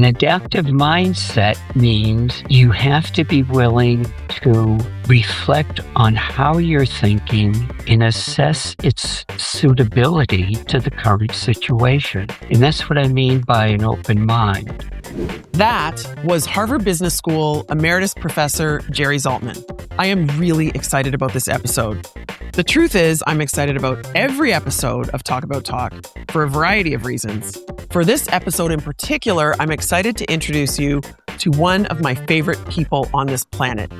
An adaptive mindset means you have to be willing to reflect on how you're thinking and assess its suitability to the current situation. And that's what I mean by an open mind. That was Harvard Business School Emeritus Professor Gerald Zaltman. I am really excited about this episode. The truth is, I'm excited about every episode of Talk About Talk for a variety of reasons. For this episode in particular, I'm excited to introduce you to one of my favorite people on this planet.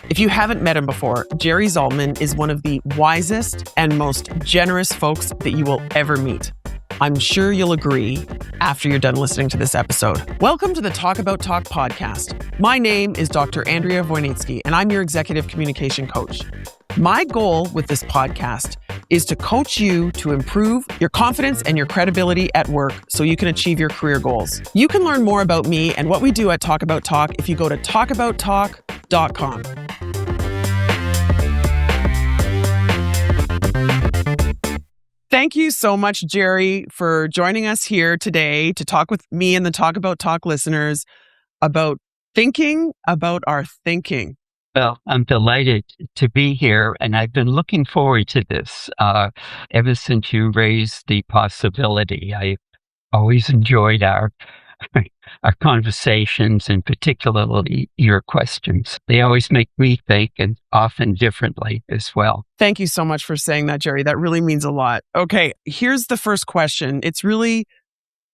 If you haven't met him before, Gerald Zaltman is one of the wisest and most generous folks that you will ever meet. I'm sure you'll agree after you're done listening to this episode. Welcome to the Talk About Talk podcast. My name is Dr. Andrea, and I'm your executive communication coach. My goal with this podcast is to coach you to improve your confidence and your credibility at work so you can achieve your career goals. You can learn more about me and what we do at Talk About Talk if you go to talkabouttalk.com. Thank you so much, Jerry, for joining us here today to talk with me and the Talk About Talk listeners about thinking about our thinking. Well, I'm delighted to be here, and I've been looking forward to this ever since you raised the possibility. I always enjoyed our conversations, and particularly your questions. They always make me think, and often differently as well. Thank you so much for saying that, Jerry. That really means a lot. Okay, here's the first question. It's really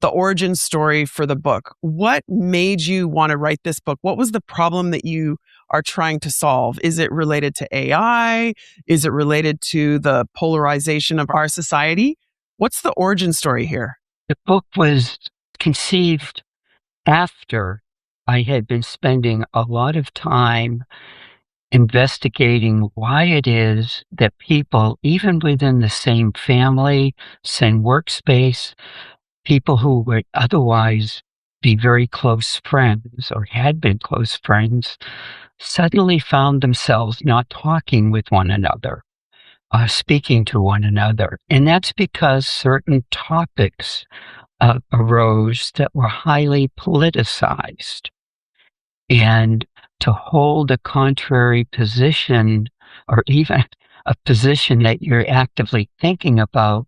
the origin story for the book. What made you want to write this book? What was the problem that you are trying to solve? Is it related to AI? Is it related to the polarization of our society? What's the origin story here? The book was conceived after I had been spending a lot of time investigating why it is that people, even within the same family, same workspace, people who would otherwise be very close friends or had been close friends, suddenly found themselves not talking with one another, speaking to one another. And that's because certain topics arose that were highly politicized. And to hold a contrary position, or even a position that you're actively thinking about,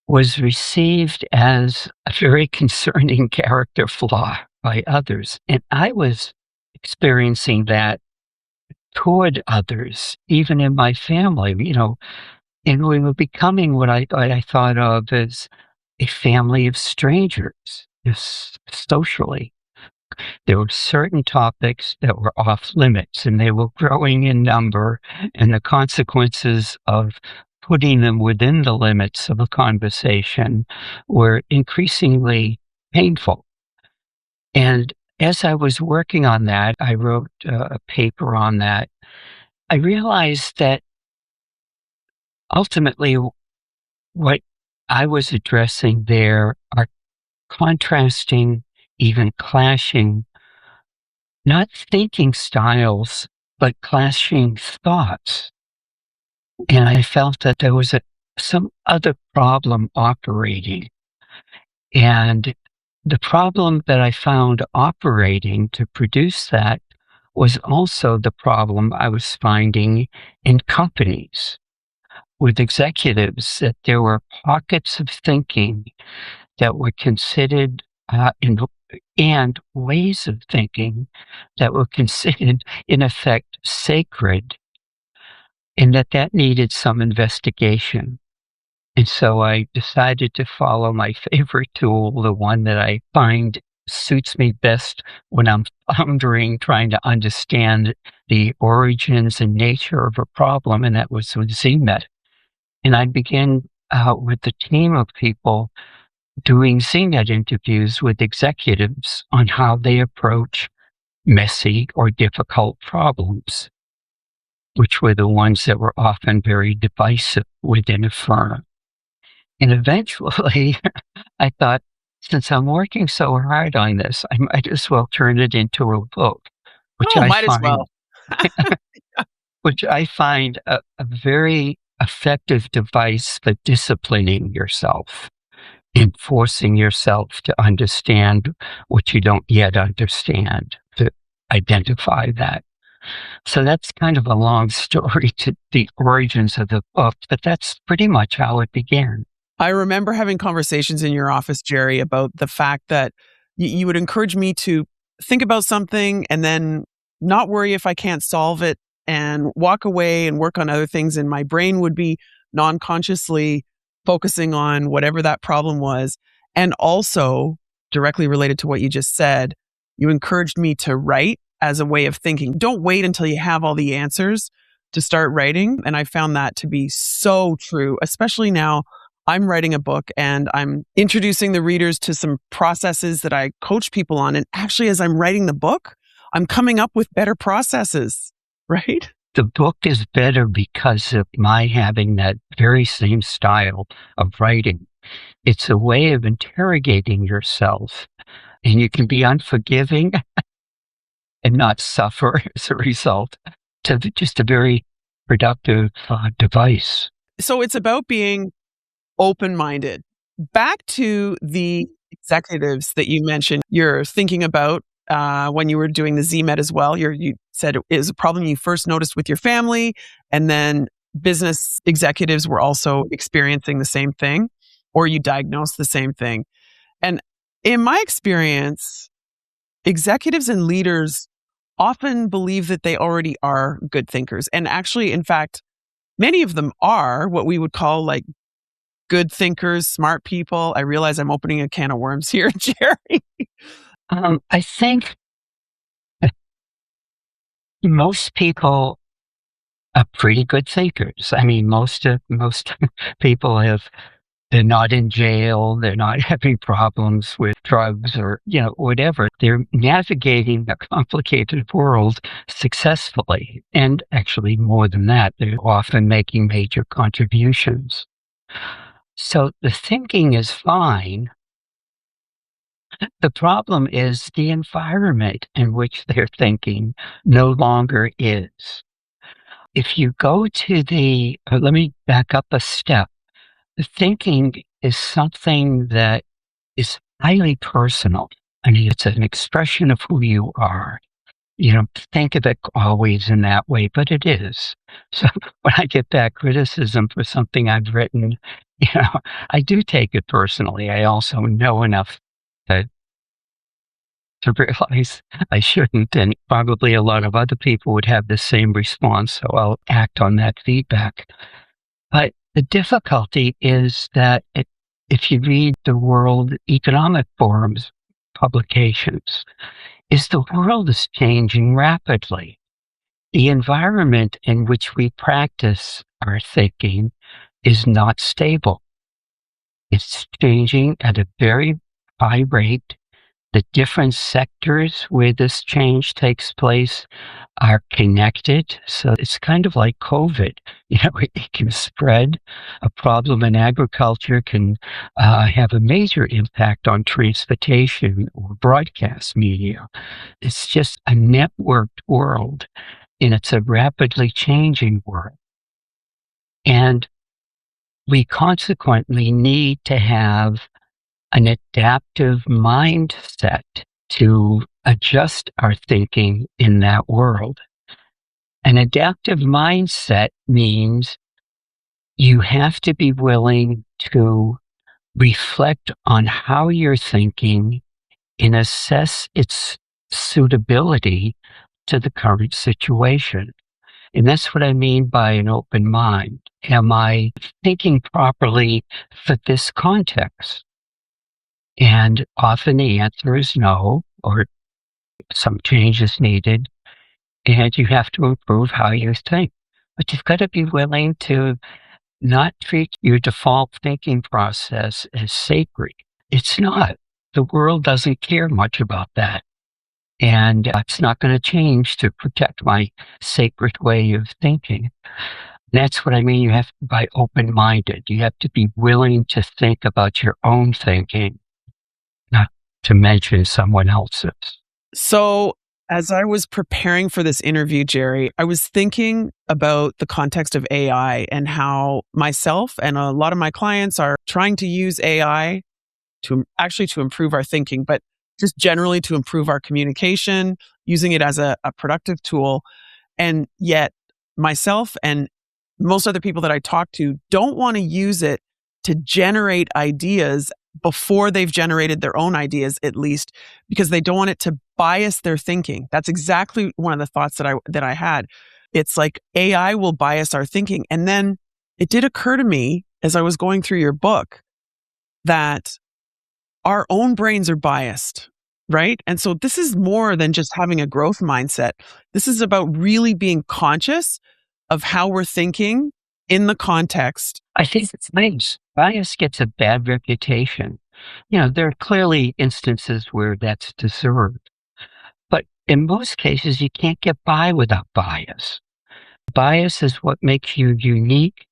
was received as a very concerning character flaw by others. And I was experiencing that toward others, even in my family, and we were becoming what I thought of as a family of strangers, just socially. There were certain topics that were off limits, and they were growing in number, and the consequences of putting them within the limits of a conversation were increasingly painful. And as I was working on that, I wrote a paper on that. I realized that ultimately what I was addressing there are contrasting, even clashing, not thinking styles, but clashing thoughts. And I felt that there was some other problem operating. And the problem that I found operating to produce that was also the problem I was finding in companies with executives, that there were pockets of thinking that were considered and ways of thinking that were considered, in effect, sacred, and that needed some investigation. And so I decided to follow my favorite tool, the one that I find suits me best when I'm floundering, trying to understand the origins and nature of a problem, and that was with ZMet. And I began with a team of people doing ZNet interviews with executives on how they approach messy or difficult problems, which were the ones that were often very divisive within a firm. And eventually, I thought, since I'm working so hard on this, I might as well turn it into a book, which I find a very effective device for disciplining yourself. and forcing yourself to understand what you don't yet understand, to identify that. So that's kind of a long story to the origins of the book, but that's pretty much how it began. I remember having conversations in your office, Jerry, about the fact that you would encourage me to think about something and then not worry if I can't solve it and walk away and work on other things. And my brain would be non-consciously focusing on whatever that problem was. And also, directly related to what you just said, you encouraged me to write as a way of thinking. Don't wait until you have all the answers to start writing. And I found that to be so true, especially now. I'm writing a book and I'm introducing the readers to some processes that I coach people on. And actually, as I'm writing the book, I'm coming up with better processes, right? The book is better because of my having that very same style of writing. It's a way of interrogating yourself, and you can be unforgiving and not suffer as a result. To just a very productive device. So it's about being open-minded. Back to the executives that you mentioned you're thinking about when you were doing the ZMET as well. You said it is a problem you first noticed with your family, and then business executives were also experiencing the same thing, or you diagnosed the same thing. And in my experience, executives and leaders often believe that they already are good thinkers. And actually, in fact, many of them are what we would call like good thinkers, smart people. I realize I'm opening a can of worms here, Jerry. I think most people are pretty good thinkers. I mean, most people they're not in jail, they're not having problems with drugs or, whatever. They're navigating a complicated world successfully. And actually more than that, they're often making major contributions. So the thinking is fine. The problem is the environment in which they're thinking no longer is. If you go to let me back up a step. The thinking is something that is highly personal. I mean, it's an expression of who you are. You don't think of it always in that way, but it is. So when I get that criticism for something I've written, I do take it personally. I also know enough to realize I shouldn't, and probably a lot of other people would have the same response, so I'll act on that feedback. But the difficulty is that if you read the World Economic Forum's publications, is the world is changing rapidly. The environment in which we practice our thinking is not stable. It's changing at a very high rate. The different sectors where this change takes place are connected. So it's kind of like COVID. It can spread. A problem in agriculture can have a major impact on transportation or broadcast media. It's just a networked world, and it's a rapidly changing world. And we consequently need to have an adaptive mindset to adjust our thinking in that world. An adaptive mindset means you have to be willing to reflect on how you're thinking and assess its suitability to the current situation. And that's what I mean by an open mind. Am I thinking properly for this context? And often the answer is no, or some change is needed, and you have to improve how you think. But you've got to be willing to not treat your default thinking process as sacred. It's not. The world doesn't care much about that. And it's not going to change to protect my sacred way of thinking. That's what I mean. You have to be open-minded. You have to be willing to think about your own thinking, not to mention someone else's. So as I was preparing for this interview, Jerry, I was thinking about the context of AI and how myself and a lot of my clients are trying to use AI to improve our thinking, but just generally to improve our communication, using it as a productive tool. And yet myself and most other people that I talk to don't want to use it to generate ideas before they've generated their own ideas, at least, because they don't want it to bias their thinking. That's exactly one of the thoughts that I had. It's like AI will bias our thinking. And then it did occur to me as I was going through your book that our own brains are biased, right? And so this is more than just having a growth mindset. This is about really being conscious of how we're thinking in the context. I think it's nice. Bias gets a bad reputation. There are clearly instances where that's deserved. But in most cases, you can't get by without bias. Bias is what makes you unique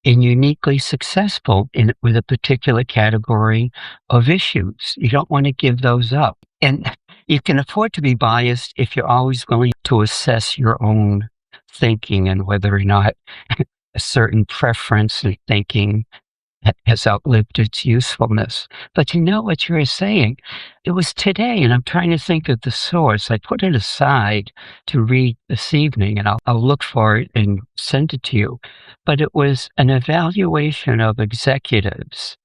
and uniquely successful with a particular category of issues. You don't want to give those up. And you can afford to be biased if you're always willing to assess your own thinking and whether or not a certain preference in thinking has outlived its usefulness. But you know what you're saying? It was today, and I'm trying to think of the source. I put it aside to read this evening, and I'll look for it and send it to you. But it was an evaluation of executives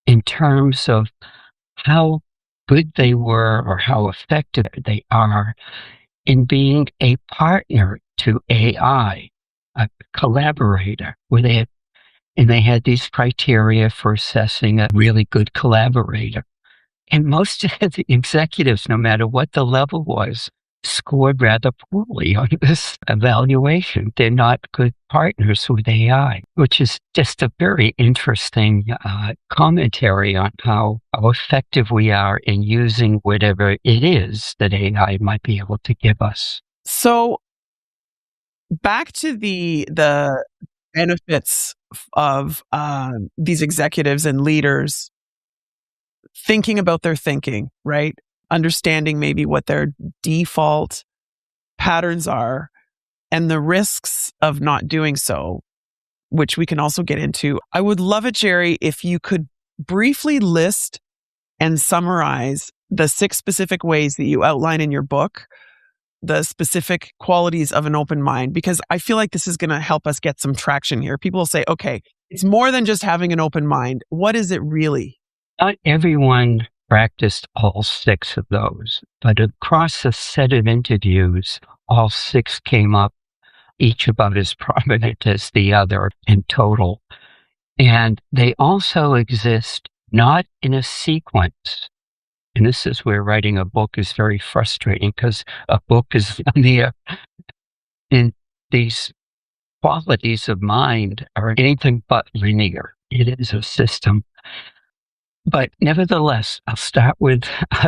in terms of how good they were or how effective they are in being a partner to AI, a collaborator, and they had these criteria for assessing a really good collaborator. And most of the executives, no matter what the level was, scored rather poorly on this evaluation. They're not good partners with AI, which is just a very interesting commentary on how effective we are in using whatever it is that AI might be able to give us. So back to the benefits of these executives and leaders thinking about their thinking, right? Understanding maybe what their default patterns are and the risks of not doing so, which we can also get into. I would love it, Jerry, if you could briefly list and summarize the 6 specific ways that you outline in your book, the specific qualities of an open mind, because I feel like this is going to help us get some traction here. People will say, okay, it's more than just having an open mind. What is it really? Not everyone practiced all 6 of those, but across a set of interviews, all 6 came up, each about as prominent as the other in total. And they also exist not in a sequence. And this is where writing a book is very frustrating, because a book is linear, and these qualities of mind are anything but linear. It is a system. But nevertheless, I'll start with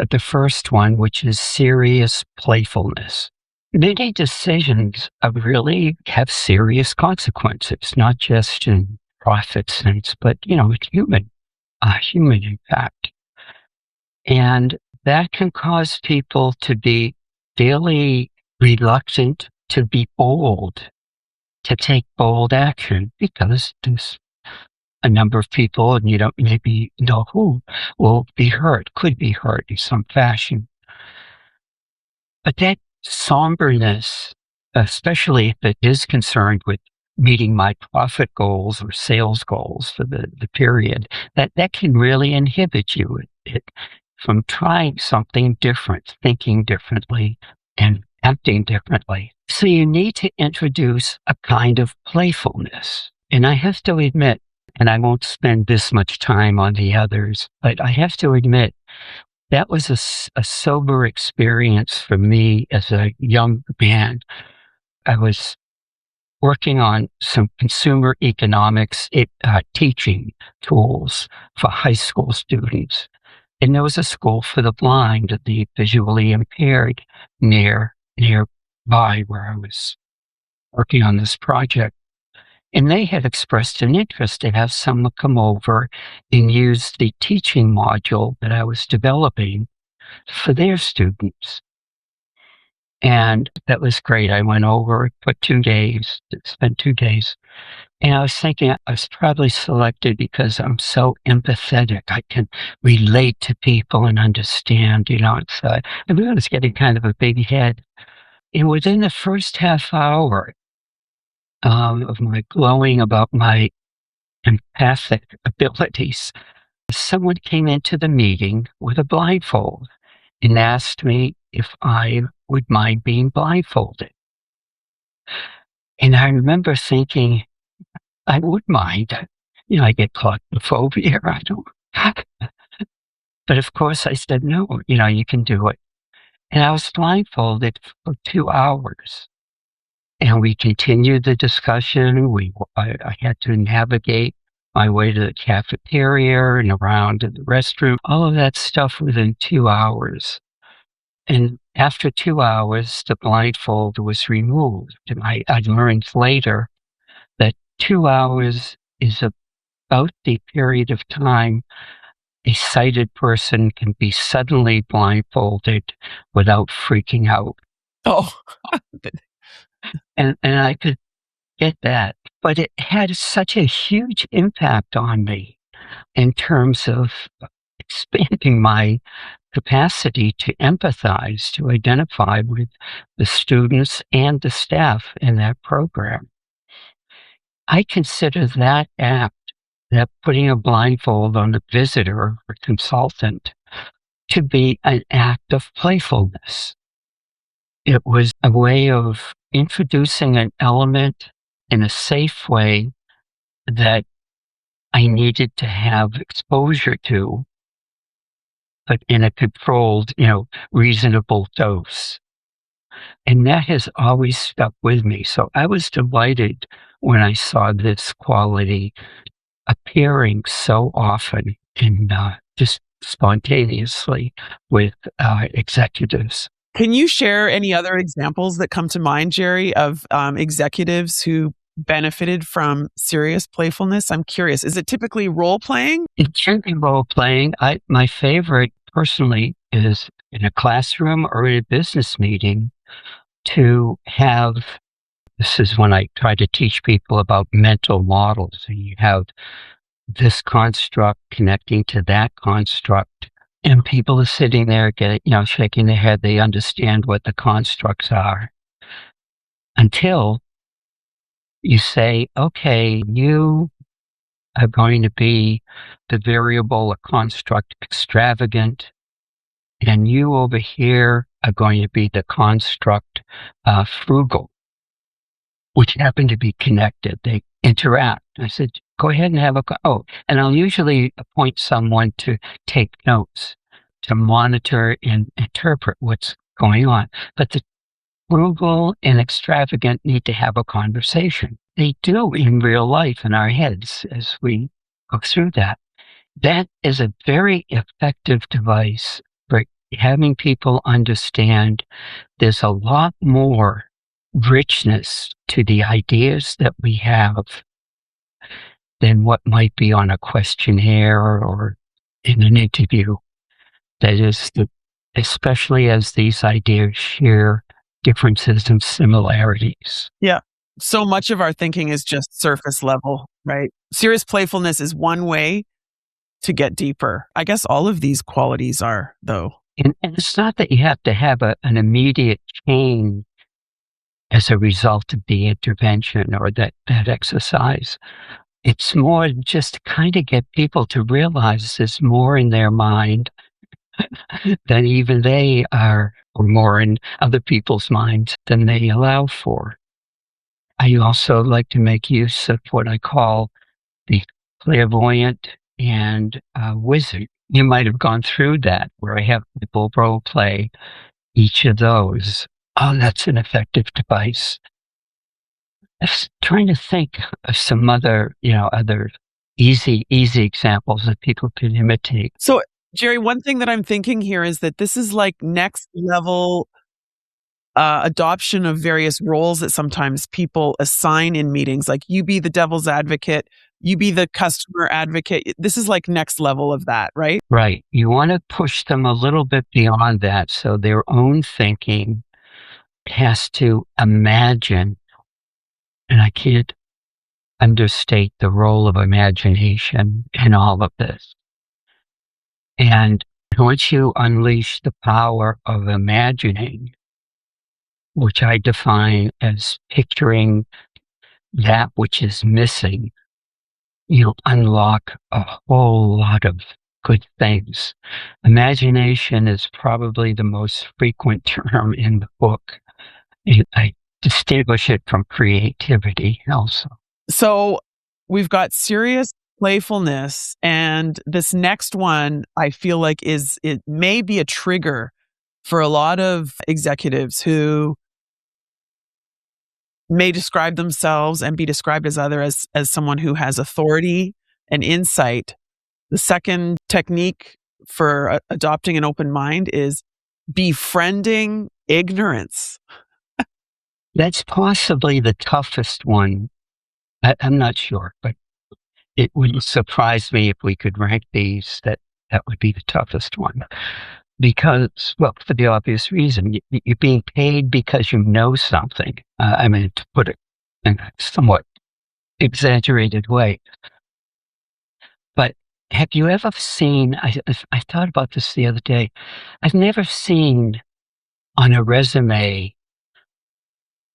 the first one, which is serious playfulness. Many decisions really have serious consequences, not just in profit sense, but, it's human in fact. And that can cause people to be fairly reluctant to be bold, to take bold action, because there's a number of people, and you don't maybe know who will be hurt, could be hurt in some fashion. But that somberness, especially if it is concerned with meeting my profit goals or sales goals for the period, that can really inhibit you from trying something different, thinking differently, and acting differently. So you need to introduce a kind of playfulness. And I have to admit, and I won't spend this much time on the others, but I have to admit, that was a sober experience for me as a young man. I was working on some consumer economics teaching tools for high school students. And there was a school for the blind, the visually impaired, nearby where I was working on this project. And they had expressed an interest to have someone come over and use the teaching module that I was developing for their students. And that was great. I went over for 2 days, spent 2 days. And I was thinking I was probably selected because I'm so empathetic. I can relate to people and understand, So I really was getting kind of a big head. And within the first half hour of my glowing about my empathic abilities, someone came into the meeting with a blindfold and asked me if I would mind being blindfolded. And I remember thinking, I would mind. I get claustrophobia. I don't. But of course, I said, no, you can do it. And I was blindfolded for 2 hours. And we continued the discussion. I had to navigate my way to the cafeteria and around to the restroom, all of that stuff within 2 hours. And after 2 hours, the blindfold was removed. And I learned later that 2 hours is about the period of time a sighted person can be suddenly blindfolded without freaking out. Oh, And I could get that. But it had such a huge impact on me in terms of expanding my capacity to empathize, to identify with the students and the staff in that program. I consider that act, that putting a blindfold on the visitor or consultant, to be an act of playfulness. It was a way of introducing an element in a safe way that I needed to have exposure to, but in a controlled, reasonable dose. And that has always stuck with me. So I was delighted when I saw this quality appearing so often in just spontaneously with executives. Can you share any other examples that come to mind, Jerry, of executives who benefited from serious playfulness? I'm curious. Is it typically role playing? It can be role playing. My favorite personally is in a classroom or in a business meeting to have. This is when I try to teach people about mental models. And you have this construct connecting to that construct. And people are sitting there shaking their head. They understand what the constructs are until you say, okay, you are going to be the variable or construct extravagant, and you over here are going to be the construct frugal, which happen to be connected. They interact. I said, go ahead and have and I'll usually appoint someone to take notes, to monitor and interpret what's going on. But the frugal and extravagant need to have a conversation. They do in real life in our heads as we go through that. That is a very effective device for having people understand there's a lot more richness to the ideas that we have than what might be on a questionnaire or in an interview. That is, especially as these ideas share differences and similarities. Yeah. So much of our thinking is just surface level, right? Serious playfulness is one way to get deeper. I guess all of these qualities are, though. And it's not that you have to have an immediate change as a result of the intervention or that exercise. It's more just to kind of get people to realize there's more in their mind than even they are, or more in other people's minds than they allow for. I also like to make use of what I call the clairvoyant and wizard. You might have gone through that, where I have people role play each of those. Oh, that's an effective device. I was trying to think of some other easy examples that people can imitate. So, Jerry, one thing that I'm thinking here is that this is like next level adoption of various roles that sometimes people assign in meetings, like you be the devil's advocate, you be the customer advocate. This is like next level of that, right? Right. You want to push them a little bit beyond that, so their own thinking has to imagine, and I understate the role of imagination in all of this. And once you unleash the power of imagining, which I define as picturing that which is missing, you unlock a whole lot of good things. Imagination is probably the most frequent term in the book. I distinguish it from creativity also. So we've got serious playfulness, and this next one I feel like it may be a trigger for a lot of executives who may describe themselves and be described as someone who has authority and insight. The second technique for adopting an open mind is befriending ignorance. That's possibly the toughest one. I'm not sure, but it wouldn't surprise me if we could rank these, that would be the toughest one. Because, well, for the obvious reason, you're being paid because you know something. I mean, to put it in a somewhat exaggerated way. But have you ever seen, I thought about this the other day, I've never seen on a resume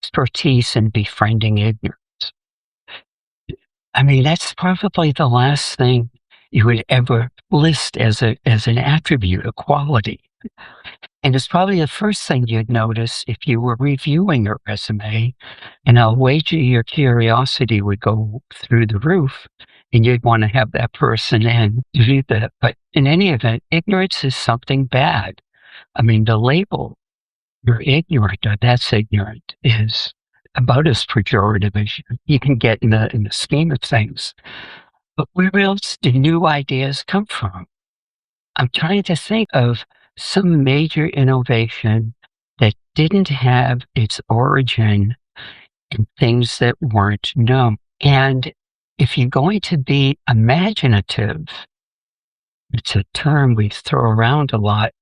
expertise in befriending ignorance. I mean, that's probably the last thing you would ever list as an attribute, a quality. And it's probably the first thing you'd notice if you were reviewing a resume, and I'll wager your curiosity would go through the roof, and you'd want to have that person in to do that. But in any event, ignorance is something bad. I mean, the label, you're ignorant, or that's ignorant, is about as pejorative as you can get in the scheme of things. But where else do new ideas come from? I'm trying to think of some major innovation that didn't have its origin in things that weren't known. And if you're going to be imaginative, it's a term we throw around a lot,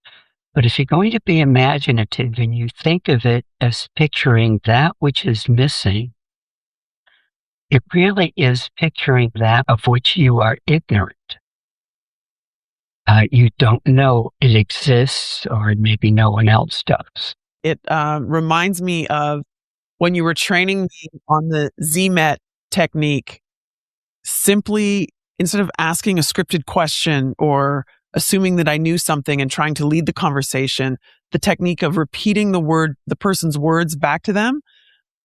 but if you're going to be imaginative and you think of it as picturing that which is missing, it really is picturing that of which you are ignorant. You don't know it exists, or maybe no one else does. It reminds me of when you were training me on the ZMET technique. Simply, instead of asking a scripted question or assuming that I knew something and trying to lead the conversation, the technique of repeating the person's words back to them,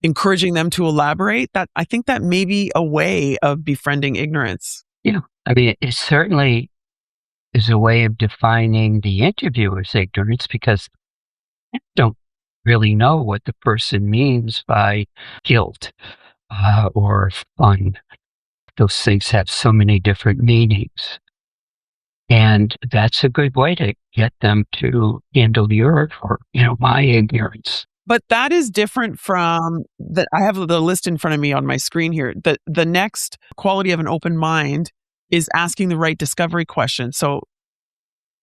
encouraging them to elaborate, that I think that may be a way of befriending ignorance. Yeah, I mean, it certainly is a way of defining the interviewer's ignorance, because I don't really know what the person means by guilt or fun. Those things have so many different meanings. And that's a good way to get them to handle your, or, my ignorance. But that is different from that. I have the list in front of me on my screen here. The next quality of an open mind is asking the right discovery question. So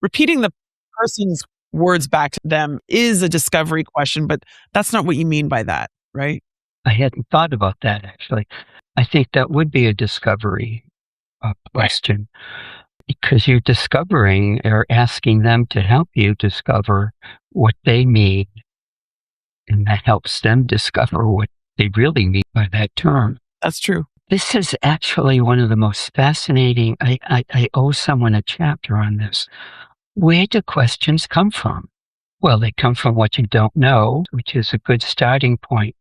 repeating the person's words back to them is a discovery question, but that's not what you mean by that, right? I hadn't thought about that, actually. I think that would be a discovery question, because you're discovering or asking them to help you discover what they mean, and that helps them discover what they really mean by that term. That's true. This is actually one of the most fascinating. I owe someone a chapter on this. Where do questions come from? Well, they come from what you don't know, which is a good starting point.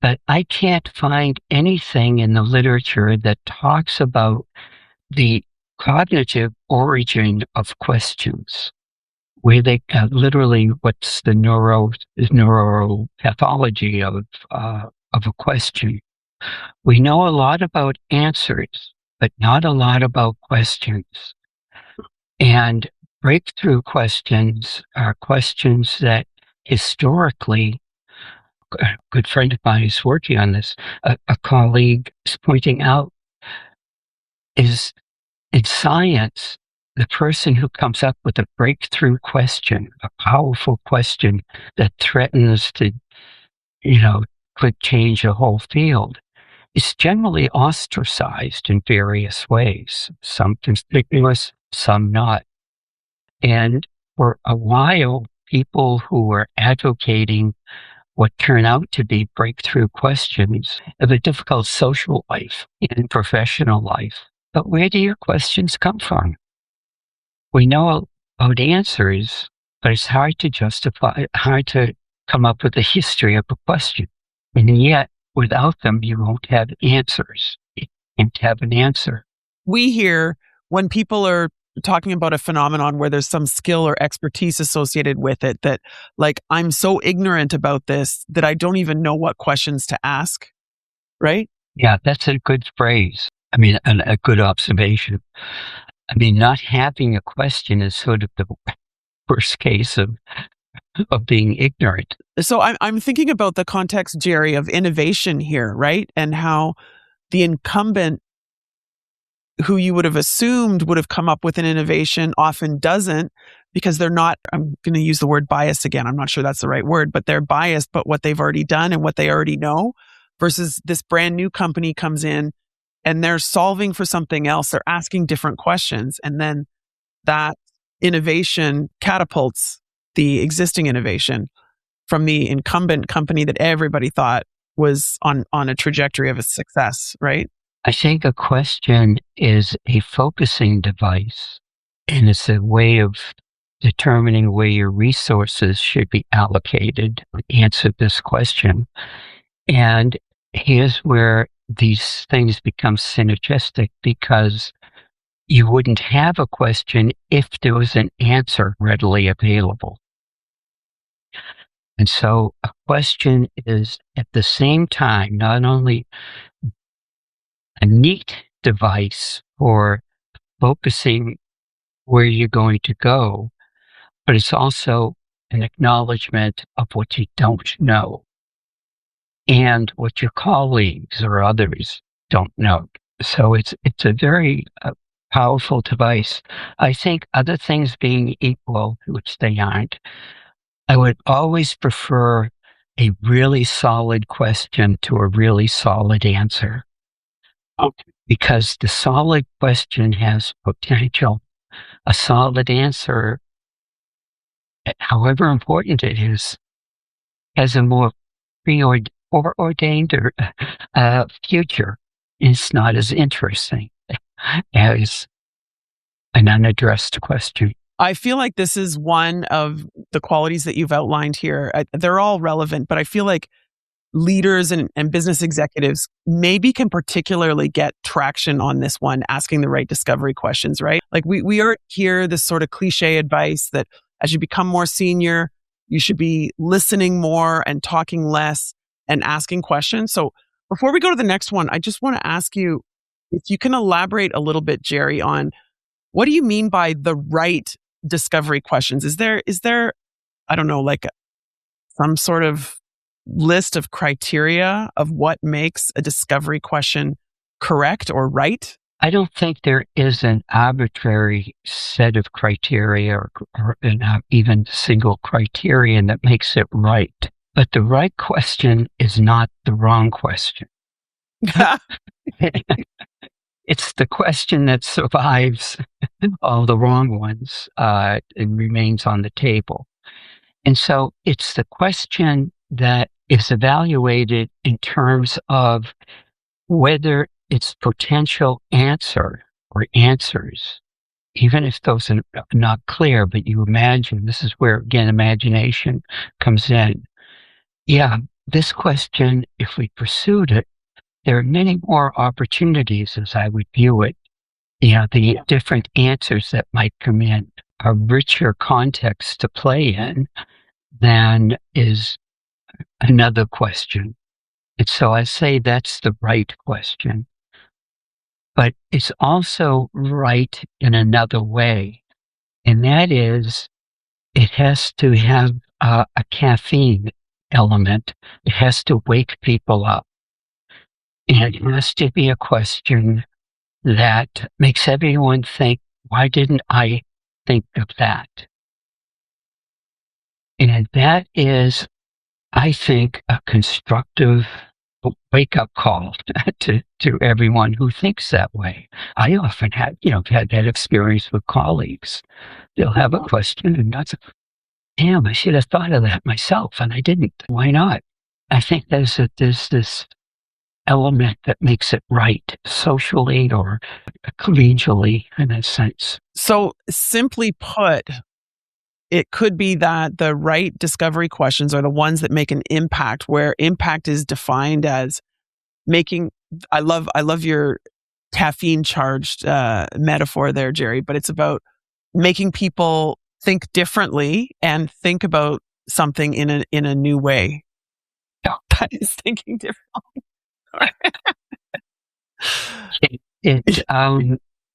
But I can't find anything in the literature that talks about the cognitive origin of questions, where they literally, what's the neuropathology of a question. We know a lot about answers, but not a lot about questions. And breakthrough questions are questions that historically, a good friend of mine is working on this, a colleague is pointing out, is in science, the person who comes up with a breakthrough question, a powerful question that threatens to, could change a whole field, is generally ostracized in various ways, some conspicuous, some not. And for a while, people who were advocating what turn out to be breakthrough questions of a difficult social life and professional life. But where do your questions come from? We know about answers, but it's hard to hard to come up with a history of a question. And yet, without them, you won't have answers. You can't have an answer. We hear when people are talking about a phenomenon where there's some skill or expertise associated with it that, like, I'm so ignorant about this that I don't even know what questions to ask, right? Yeah, that's a good phrase. I mean, a good observation. I mean, not having a question is sort of the worst case of being ignorant. So I'm thinking about the context, Jerry, of innovation here, right? And how the incumbent, who you would have assumed would have come up with an innovation, often doesn't, because they're not, I'm going to use the word bias again. I'm not sure that's the right word, but they're biased, but what they've already done and what they already know, versus this brand new company comes in and they're solving for something else. They're asking different questions. And then that innovation catapults the existing innovation from the incumbent company that everybody thought was on a trajectory of a success, right? I think a question is a focusing device, and it's a way of determining where your resources should be allocated to answer this question. And here's where these things become synergistic, because you wouldn't have a question if there was an answer readily available. And so a question is at the same time not only a neat device for focusing where you're going to go, but it's also an acknowledgement of what you don't know and what your colleagues or others don't know. So it's a very powerful device. I think other things being equal, which they aren't, I would always prefer a really solid question to a really solid answer. Because the solid question has potential. A solid answer, however important it is, has a more foreordained future. It's not as interesting as an unaddressed question. I feel like this is one of the qualities that you've outlined here. They're all relevant, but I feel like leaders and business executives maybe can particularly get traction on this one, asking the right discovery questions, right? Like we are hear this sort of cliche advice that as you become more senior, you should be listening more and talking less and asking questions. So before we go to the next one, I just want to ask you if you can elaborate a little bit, Jerry, on what do you mean by the right discovery questions? Is there, I don't know, like some sort of list of criteria of what makes a discovery question correct or right? I don't think there is an arbitrary set of criteria or even single criterion that makes it right. But the right question is not the wrong question. It's the question that survives all the wrong ones and remains on the table. And so it's the question that is evaluated in terms of whether its potential answer or answers, even if those are not clear, but you imagine, this is where, again, imagination comes in. Yeah, this question, if we pursued it, there are many more opportunities as I would view it. The different answers that might come in, a richer context to play in than is another question. And so I say that's the right question. But it's also right in another way. And that is, it has to have a caffeine element. It has to wake people up. And it has to be a question that makes everyone think, why didn't I think of that? And that is, I think, a constructive wake-up call to everyone who thinks that way. I often had that experience with colleagues. They'll have a question and that's, damn, I should have thought of that myself, and I didn't. Why not? I think there's this element that makes it right socially or collegially in a sense. So simply put, it could be that the right discovery questions are the ones that make an impact, where impact is defined as making. I love your caffeine charged metaphor there, Jerry, but it's about making people think differently and think about something in a new way. Yeah. That is thinking differently.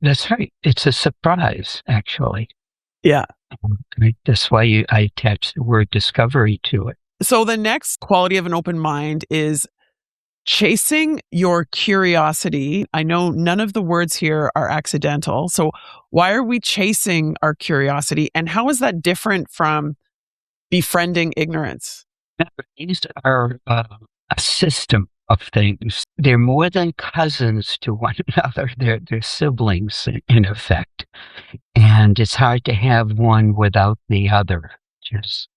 That's right. It's a surprise, actually. Yeah. That's why I attach the word discovery to it. So the next quality of an open mind is chasing your curiosity. I know none of the words here are accidental. So why are we chasing our curiosity? And how is that different from befriending ignorance? These are a system of things. They're more than cousins to one another. They're siblings, in effect. And it's hard to have one without the other, which is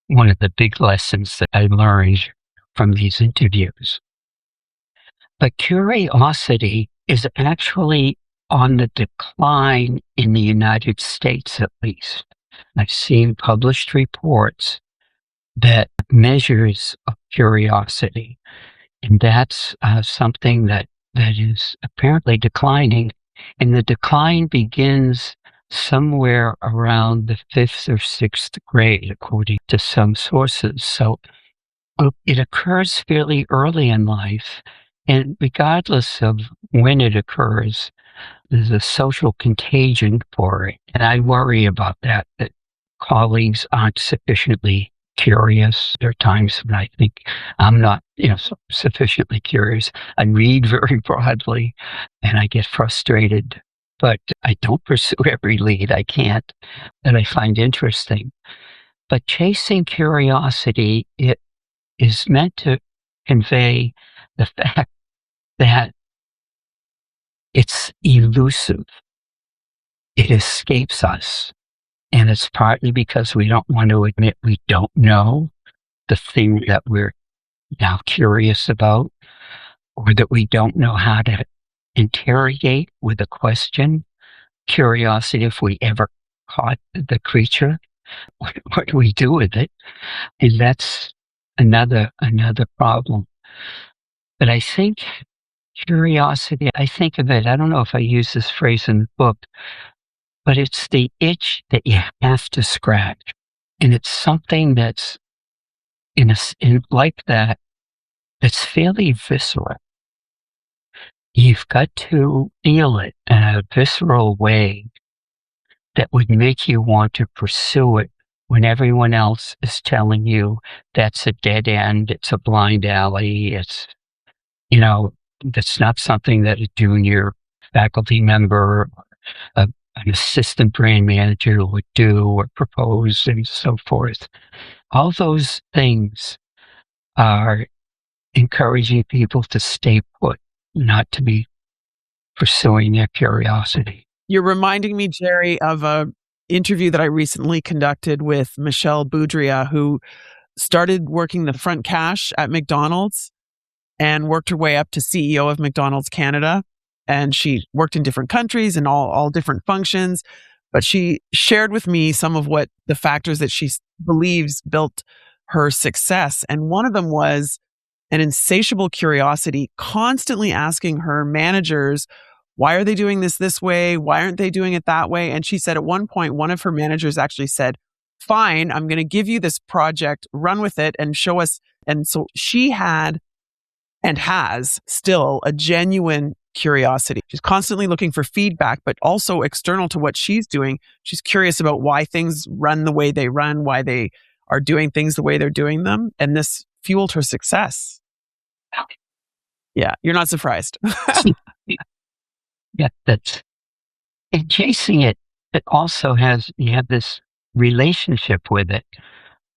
one of the big lessons that I learned from these interviews. But curiosity is actually on the decline in the United States, at least. I've seen published reports that measures of curiosity, and that's something that is apparently declining. And the decline begins somewhere around the 5th or 6th grade, according to some sources. So it occurs fairly early in life, and regardless of when it occurs, there's a social contagion for it. And I worry about that colleagues aren't sufficiently curious. There are times when I think I'm not, sufficiently curious. I read very broadly and I get frustrated, but I don't pursue every lead I can't that I find interesting. But chasing curiosity, it is meant to convey the fact that it's elusive. It escapes us. And it's partly because we don't want to admit we don't know the thing that we're now curious about, or that we don't know how to interrogate with a question. Curiosity, if we ever caught the creature, what do we do with it? And that's another problem. But I think curiosity, I think of it, I don't know if I use this phrase in the book, but it's the itch that you have to scratch. And it's something that's like that, that's fairly visceral. You've got to feel it in a visceral way that would make you want to pursue it when everyone else is telling you that's a dead end, it's a blind alley, it's, that's not something that a junior faculty member, an assistant brand manager would do or propose, and so forth. All those things are encouraging people to stay put, not to be pursuing their curiosity. You're reminding me, Jerry, of an interview that I recently conducted with Michelle Boudria, who started working the front cash at McDonald's and worked her way up to CEO of McDonald's Canada. And she worked in different countries and all different functions. But she shared with me some of what the factors that she believes built her success. And one of them was an insatiable curiosity, constantly asking her managers, why are they doing this way? Why aren't they doing it that way? And she said at one point, one of her managers actually said, fine, I'm going to give you this project, run with it and show us. And so she had and has still a genuine curiosity. She's constantly looking for feedback, but also external to what she's doing. She's curious about why things run the way they run, why they are doing things the way they're doing them. And this fueled her success. Yeah, you're not surprised. Yeah, and chasing it also you have this relationship with it,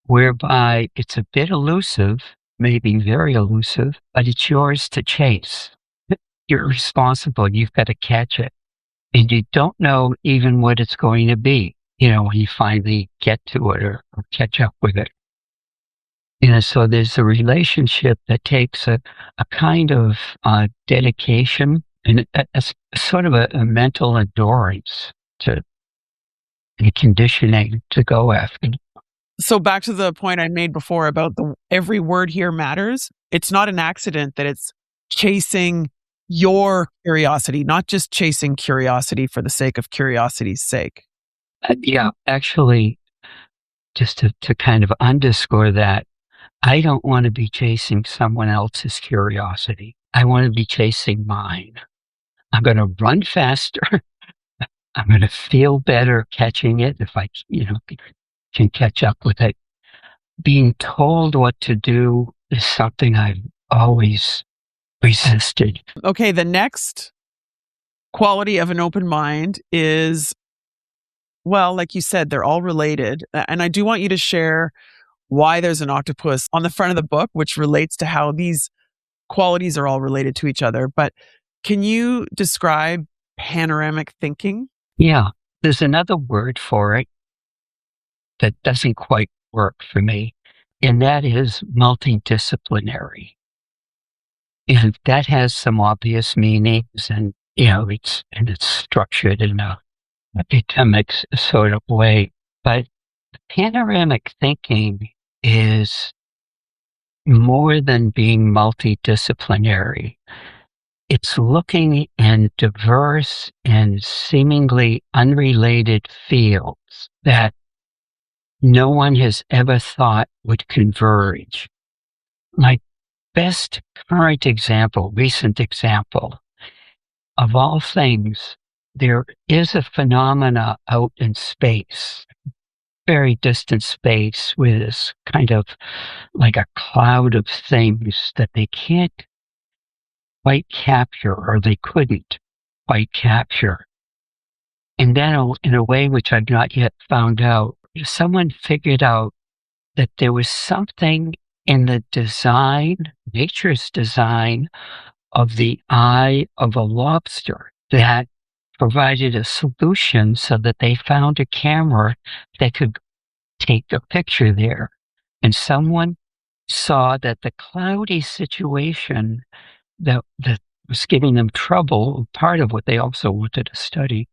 whereby it's a bit elusive, may be very elusive, but it's yours to chase. You're responsible. You've got to catch it. And you don't know even what it's going to be, when you finally get to it or catch up with it. So there's a relationship that takes a kind of dedication and a sort of a mental endurance to and conditioning to go after. So back to the point I made before about every word here matters. It's not an accident that it's chasing your curiosity, not just chasing curiosity for the sake of curiosity's sake. Yeah, actually, just to kind of underscore that, I don't want to be chasing someone else's curiosity. I want to be chasing mine. I'm going to run faster. I'm going to feel better catching it if I, can catch up with it. Being told what to do is something I've always resisted. Okay, the next quality of an open mind is, well, like you said, they're all related. And I do want you to share why there's an octopus on the front of the book, which relates to how these qualities are all related to each other. But can you describe panoramic thinking? Yeah, there's another word for it that doesn't quite work for me, and that is multidisciplinary. And that has some obvious meanings, and it's structured in a academic sort of way. But panoramic thinking is more than being multidisciplinary. It's looking in diverse and seemingly unrelated fields that no one has ever thought would converge. My best current example, recent example, of all things, there is a phenomena out in space, very distant space, with this kind of like a cloud of things that they can't quite capture, or they couldn't quite capture. And then in a way which I've not yet found out, someone figured out that there was something in the design, nature's design of the eye of a lobster that provided a solution so that they found a camera that could take a picture there. And someone saw that the cloudy situation that was giving them trouble, part of what they also wanted to study,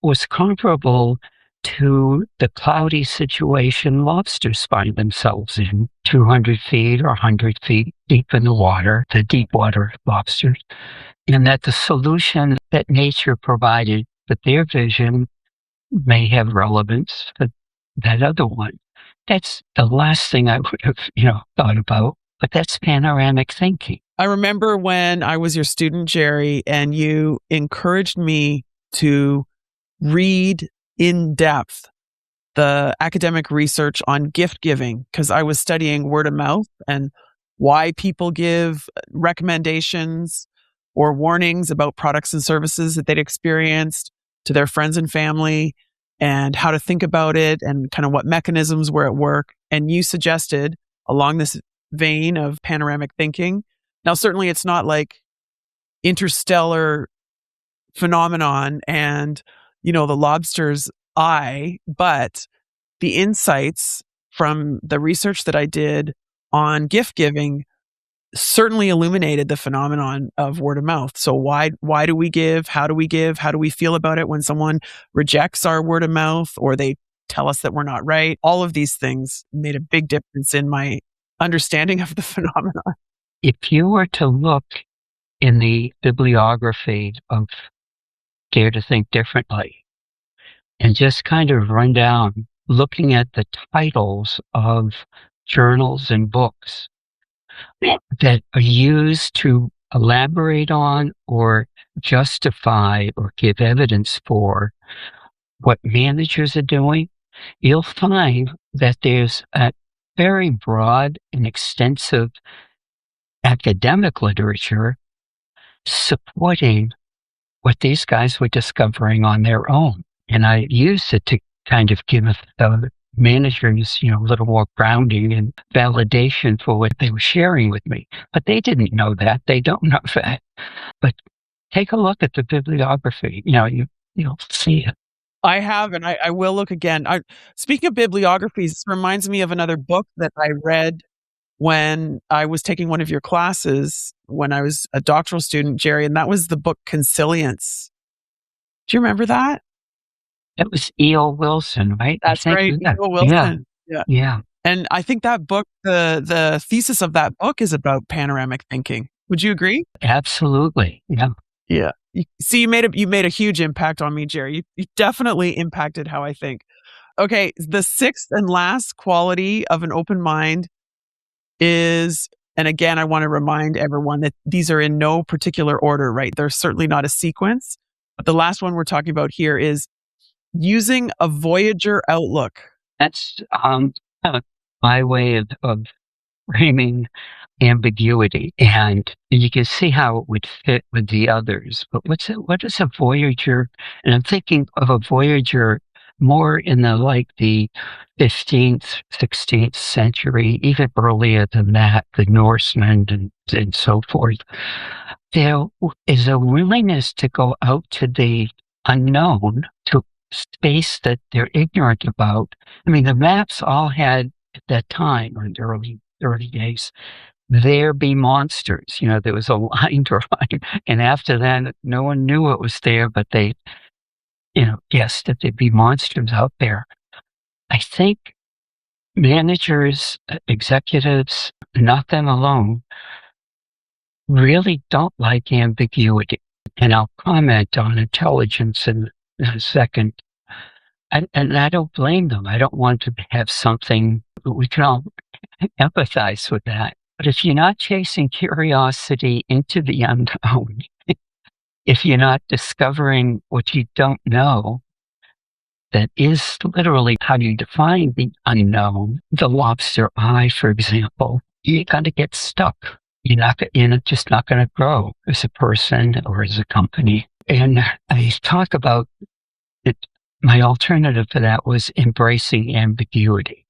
was comparable to the cloudy situation lobsters find themselves in 200 feet or 100 feet deep in the water, the deep water lobsters, and that the solution that nature provided for their vision may have relevance for that other one. That's the last thing I would have, thought about, but that's panoramic thinking. I remember when I was your student, Jerry, and you encouraged me to read in depth the academic research on gift giving, because I was studying word of mouth and why people give recommendations or warnings about products and services that they'd experienced to their friends and family, and how to think about it and kind of what mechanisms were at work. And you suggested along this vein of panoramic thinking. Now, certainly it's not like interstellar phenomenon and, the lobster's eye, but the insights from the research that I did on gift giving certainly illuminated the phenomenon of word of mouth. So why do we give? How do we give? How do we feel about it when someone rejects our word of mouth or they tell us that we're not right? All of these things made a big difference in my understanding of the phenomenon. If you were to look in the bibliography of Dare to Think Differently and just kind of run down looking at the titles of journals and books that are used to elaborate on or justify or give evidence for what managers are doing, you'll find that there's a very broad and extensive academic literature supporting what these guys were discovering on their own. And I used it to kind of give the managers, a little more grounding and validation for what they were sharing with me. But they didn't know that. They don't know that. But take a look at the bibliography. You'll see it. I have, and I will look again. Speaking of bibliographies, this reminds me of another book that I read when I was taking one of your classes when I was a doctoral student, Jerry, and that was the book Consilience. Do you remember that? It was E.O. Wilson, right? I That's think. right, Yeah. E.O. Yeah. Wilson. Yeah. Yeah. And I think that book, the thesis of that book is about panoramic thinking. Would you agree? Absolutely. Yeah. Yeah. See, you made a huge impact on me, Jerry. You definitely impacted how I think. Okay, the sixth and last quality of an open mind is, and again, I want to remind everyone that these are in no particular order, right? They're certainly not a sequence. But the last one we're talking about here is using a voyager outlook. That's my way of framing ambiguity, and you can see how it would fit with the others. But what is a voyager? And I'm thinking of a voyager more in the 15th, 16th century, even earlier than that, the Norsemen and so forth. There is a willingness to go out to the unknown, to space that they're ignorant about. I mean, the maps all had at that time, or in the early days, there be monsters. There was a line drawing, and after that, no one knew it was there, but they, guessed that there'd be monsters out there. I think managers, executives, not them alone, really don't like ambiguity. And I'll comment on intelligence in a second. And I don't blame them. I don't want to have something, we can all empathize with that. But if you're not chasing curiosity into the unknown, if you're not discovering what you don't know, that is literally how you define the unknown, the lobster eye, for example, you're going to get stuck. You're just not going to grow as a person or as a company. And I talk about it. My alternative to that was embracing ambiguity.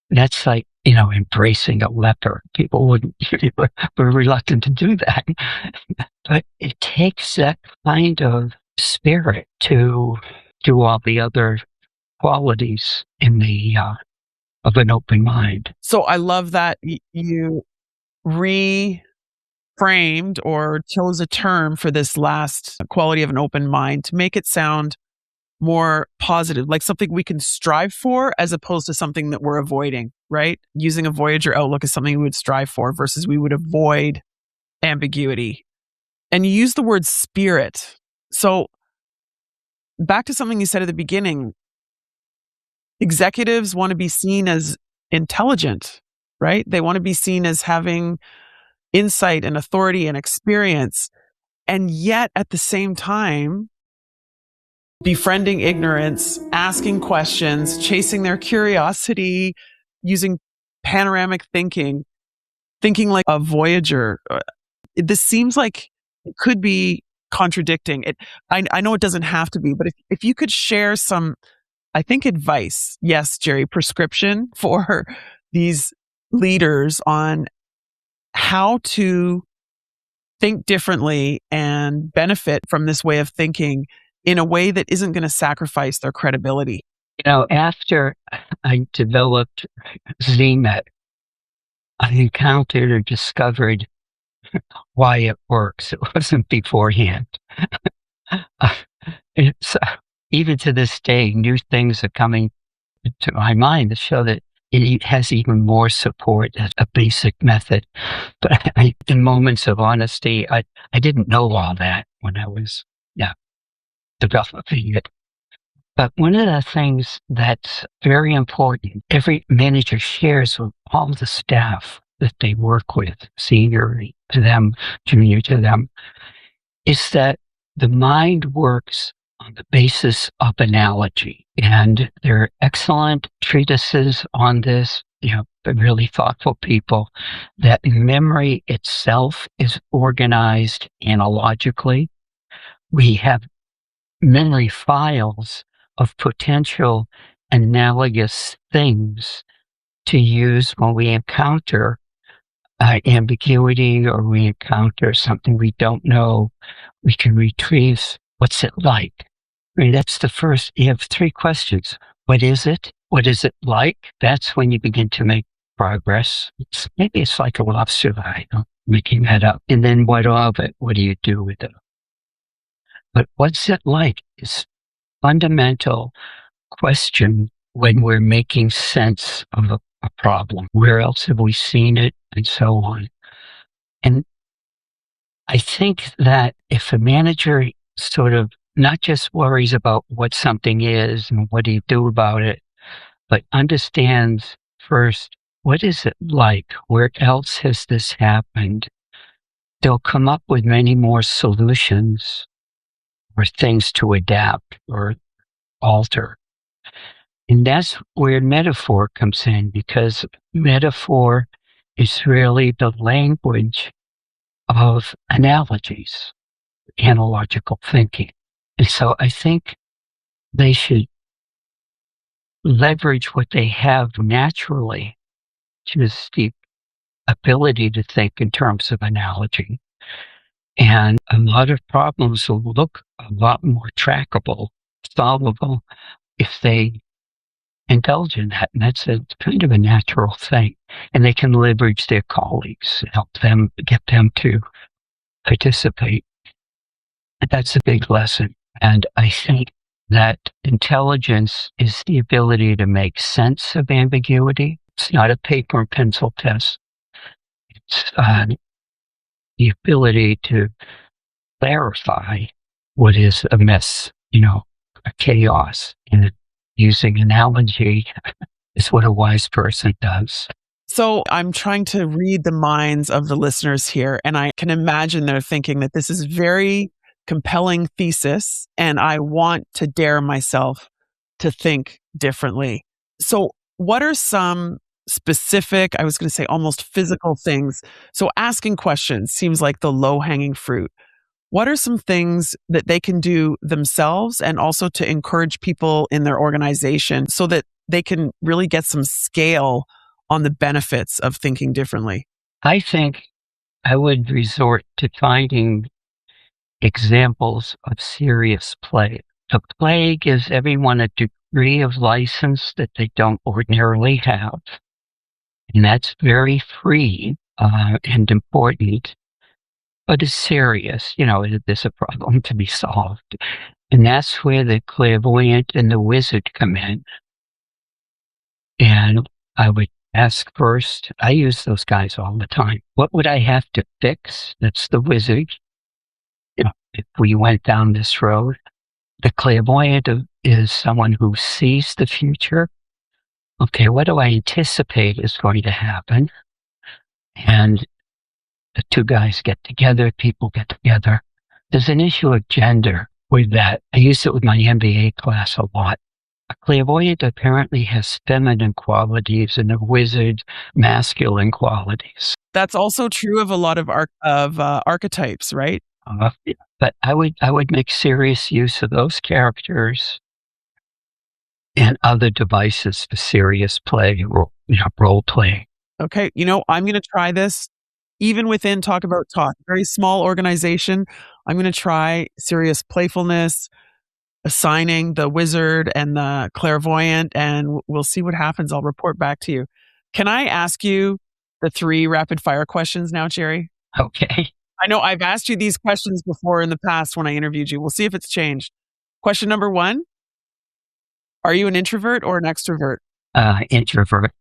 That's like, embracing a leper. People wouldn't, were reluctant to do that. But it takes that kind of spirit to do all the other qualities of an open mind. So I love that you reframed or chose a term for this last quality of an open mind to make it sound more positive, like something we can strive for as opposed to something that we're avoiding, right? Using a voyager outlook is something we would strive for versus we would avoid ambiguity. And you use the word spirit. So back to something you said at the beginning, executives want to be seen as intelligent, right? They want to be seen as having insight and authority and experience. And yet at the same time, befriending ignorance, asking questions, chasing their curiosity, using panoramic thinking like a voyager. This seems like it could be contradicting. I know it doesn't have to be, but if you could share some, I think, advice, yes, Jerry, prescription for these leaders on how to think differently and benefit from this way of thinking in a way that isn't going to sacrifice their credibility. After I developed ZMET, I encountered or discovered why it works. It wasn't beforehand. Even to this day, new things are coming to my mind to show that it has even more support as a basic method. But in moments of honesty, I didn't know all that when I was developing it. But one of the things that's very important, every manager shares with all the staff that they work with, senior to them, junior to them, is that the mind works on the basis of analogy. And there are excellent treatises on this, really thoughtful people, that memory itself is organized analogically. We have memory files of potential analogous things to use when we encounter ambiguity or we encounter something we don't know. We can retrieve what's it like. I mean, that's the first. You have 3 questions. What is it? What is it like? That's when you begin to make progress. Maybe it's like a lobster eye, making that up. And then what of it? What do you do with it? But what's it like is fundamental question when we're making sense of a problem. Where else have we seen it? And so on. And I think that if a manager sort of not just worries about what something is and what do you do about it, but understands first, what is it like? Where else has this happened? They'll come up with many more solutions or things to adapt or alter. And that's where metaphor comes in, because metaphor is really the language of analogies, analogical thinking. And so I think they should leverage what they have naturally, which is the ability to think in terms of analogy. And a lot of problems will look a lot more trackable, solvable, if they indulge in that. And that's a kind of a natural thing. And they can leverage their colleagues, help them, get them to participate. And that's a big lesson. And I think that intelligence is the ability to make sense of ambiguity. It's not a paper and pencil test. It's the ability to clarify what is a mess, a chaos. And using analogy is what a wise person does. So I'm trying to read the minds of the listeners here, and I can imagine they're thinking that this is very compelling thesis, and I want to dare myself to think differently. So what are some specific, I was going to say almost physical things? So asking questions seems like the low-hanging fruit. What are some things that they can do themselves and also to encourage people in their organization so that they can really get some scale on the benefits of thinking differently? I think I would resort to finding examples of serious play. The play gives everyone a degree of license that they don't ordinarily have. And that's very free and important, but it's serious. There's a problem to be solved. And that's where the clairvoyant and the wizard come in. And I would ask first, I use those guys all the time. What would I have to fix? That's the wizard. If we went down this road, the clairvoyant is someone who sees the future. Okay, what do I anticipate is going to happen? And the 2 guys get together, people get together. There's an issue of gender with that. I use it with my MBA class a lot. A clairvoyant apparently has feminine qualities and a wizard masculine qualities. That's also true of a lot of archetypes, right? Yeah. But I would make serious use of those characters and other devices for serious play, role play. Okay, I'm going to try this even within Talk About Talk, very small organization. I'm going to try serious playfulness, assigning the wizard and the clairvoyant, and we'll see what happens. I'll report back to you. Can I ask you the 3 rapid fire questions now, Jerry? Okay. I know I've asked you these questions before in the past when I interviewed you. We'll see if it's changed. Question number 1. Are you an introvert or an extrovert? Introvert.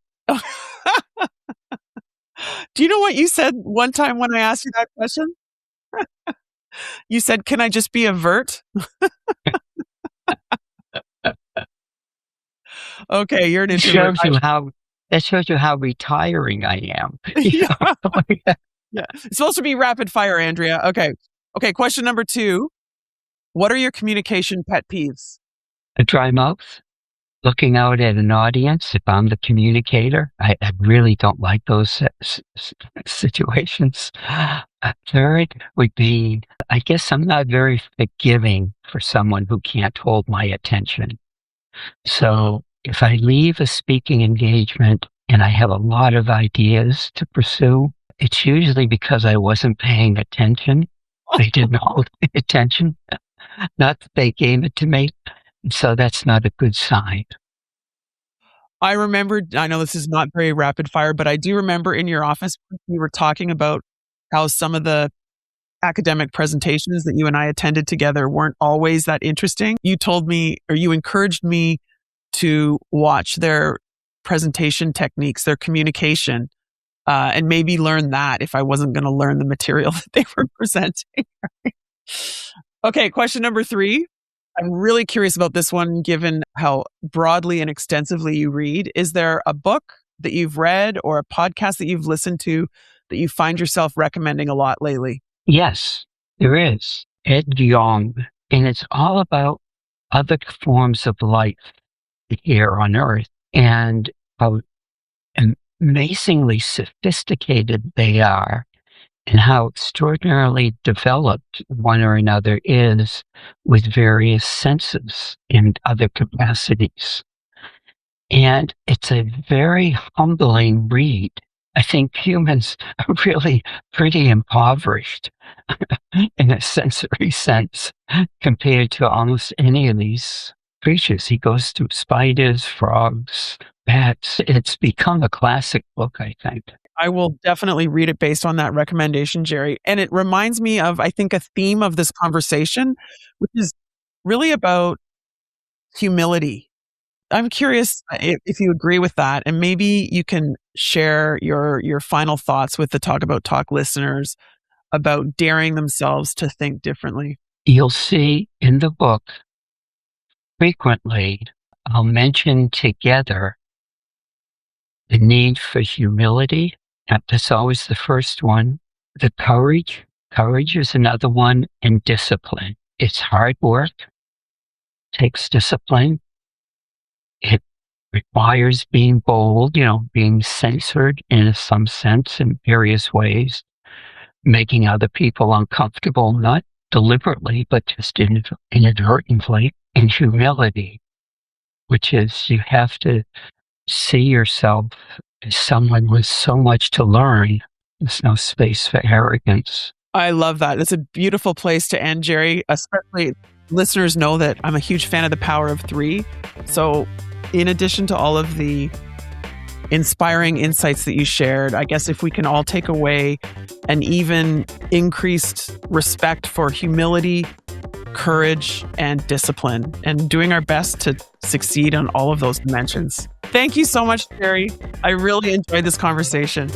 Do you know what you said one time when I asked you that question? You said, can I just be a vert? Okay, you're an introvert. That shows you how retiring I am. Yeah. Yeah. It's supposed to be rapid fire, Andrea. Okay. Question number 2. What are your communication pet peeves? A dry mouth, looking out at an audience. If I'm the communicator, I really don't like those situations. A third would be, I guess I'm not very forgiving for someone who can't hold my attention. So if I leave a speaking engagement and I have a lot of ideas to pursue, it's usually because I wasn't paying attention. They didn't hold my attention. Not that they gave it to me. So that's not a good sign. I remember, I know this is not very rapid fire, but I do remember in your office, you were talking about how some of the academic presentations that you and I attended together weren't always that interesting. You told me, or you encouraged me to watch their presentation techniques, their communication, and maybe learn that if I wasn't going to learn the material that they were presenting. Okay, question number 3. I'm really curious about this one, given how broadly and extensively you read. Is there a book that you've read or a podcast that you've listened to that you find yourself recommending a lot lately? Yes, there is. Ed Young, and it's all about other forms of life here on Earth and how amazingly sophisticated they are and how extraordinarily developed one or another is with various senses and other capacities. And it's a very humbling read. I think humans are really pretty impoverished in a sensory sense compared to almost any of these creatures. He goes through spiders, frogs, bats. It's become a classic book, I think. I will definitely read it based on that recommendation, Jerry. And it reminds me of, I think, a theme of this conversation, which is really about humility. I'm curious if you agree with that, and maybe you can share your final thoughts with the Talk About Talk listeners about daring themselves to think differently. You'll see in the book frequently, I'll mention together the need for humility. That's always the first one. The courage. Courage is another one, and discipline. It's hard work, takes discipline. It requires being bold, being censored in some sense in various ways, making other people uncomfortable, not deliberately, but just inadvertently, and humility, which is you have to see yourself as someone with so much to learn. There's no space for arrogance. I love that. It's a beautiful place to end, Jerry. Especially listeners know that I'm a huge fan of the power of 3. So in addition to all of the inspiring insights that you shared, I guess if we can all take away an even increased respect for humility, courage, and discipline, and doing our best to succeed on all of those dimensions. Thank you so much, Jerry. I really enjoyed this conversation.